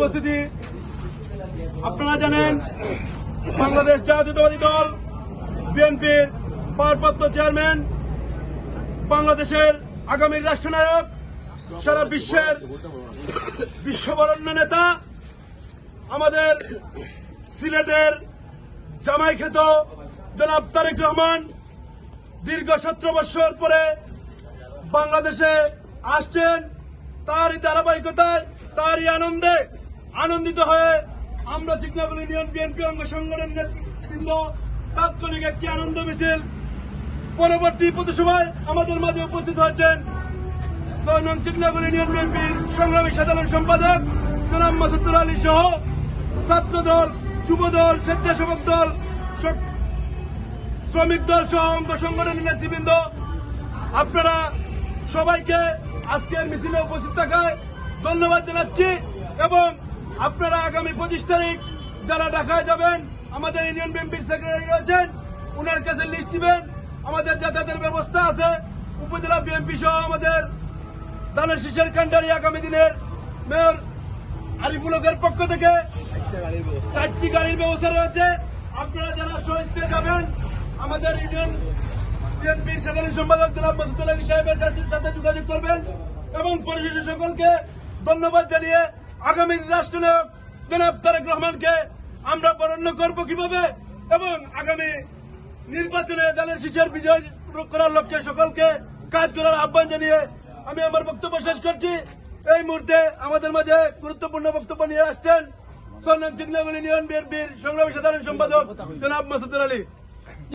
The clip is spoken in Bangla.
উপস্থিতি, আপনারা জানেন বাংলাদেশ জাতীয়তাবাদী দল বিএনপির ভারপ্রাপ্ত চেয়ারম্যান, বাংলাদেশের আগামীর রাষ্ট্রনায়ক, সারা বিশ্বের বিশ্ববরেণ্য নেতা, আমাদের সিলেটের জামাই খ্যাত জনাব তারেক রহমান দীর্ঘ 17 বছর পরে বাংলাদেশে আসছেন। তারই ধারাবাহিকতায়, তারই আনন্দে আনন্দিত হয়ে আমরা চিকনাগুল ইউনিয়ন বিএনপি অঙ্গ সংগঠনের নেতৃবৃন্দ তাৎক্ষণিক একটি আনন্দ মিছিল পরবর্তী পথসভায় আমাদের মাঝে উপস্থিত হয়েছেন 6 নং চিকনাগুল ইউনিয়ন বিএনপির সংগ্রামী সাধারণ সম্পাদক জনাব মাসুদুর আলী সহ ছাত্রদল, যুবদল, স্বেচ্ছাসেবক দল, শ্রমিক দল সহ অঙ্গ সংগঠনের নেতৃবৃন্দ, আপনারা সবাইকে আজকের মিছিলে উপস্থিত থাকায় ধন্যবাদ জানাচ্ছি। এবং আপনারা আগামী 25 তারিখ যারা ঢাকায় যাবেন, আমাদের ইউনিয়ন বিএনপির সেক্রেটারি রয়েছেন, উনার কাছে লিস্ট দিবেন। আমাদের যাতায়াতের ব্যবস্থা আছে। উপজেলা বিএনপি সহ আমাদের দানের শীষের কান্ডারি আগামী দিনের মেয়র আরিফুল হকের পক্ষ থেকে 4টি গাড়ির ব্যবস্থা রয়েছে। আপনারা যারা শহীদতে যাবেন, আমাদের ইউনিয়ন বিএনপির সাধারণ সম্পাদক জনাব মাসুদুর আলী সাহেবের সাথে যোগাযোগ করবেন। এবং পরিশেষে সকলকে ধন্যবাদ জানিয়ে আগামী রাষ্ট্রনায়ক জনাব তারেক রহমানকে আমরা বরণ্য করব কিভাবে এবং আগামী নির্বাচনে দলের শীষের বিজয় করার লক্ষ্যে সকলকে কাজ করার আহ্বান জানিয়ে আমি আমার বক্তব্য শেষ করছি। এই মুহূর্তে আমাদের মাঝে গুরুত্বপূর্ণ বক্তব্য নিয়ে আসছেন 6 নং চিকনাগুল ইউনিয়ন বিএনপির সংগ্রামী সাধারণ সম্পাদক জনাব মাসুদুর আলী।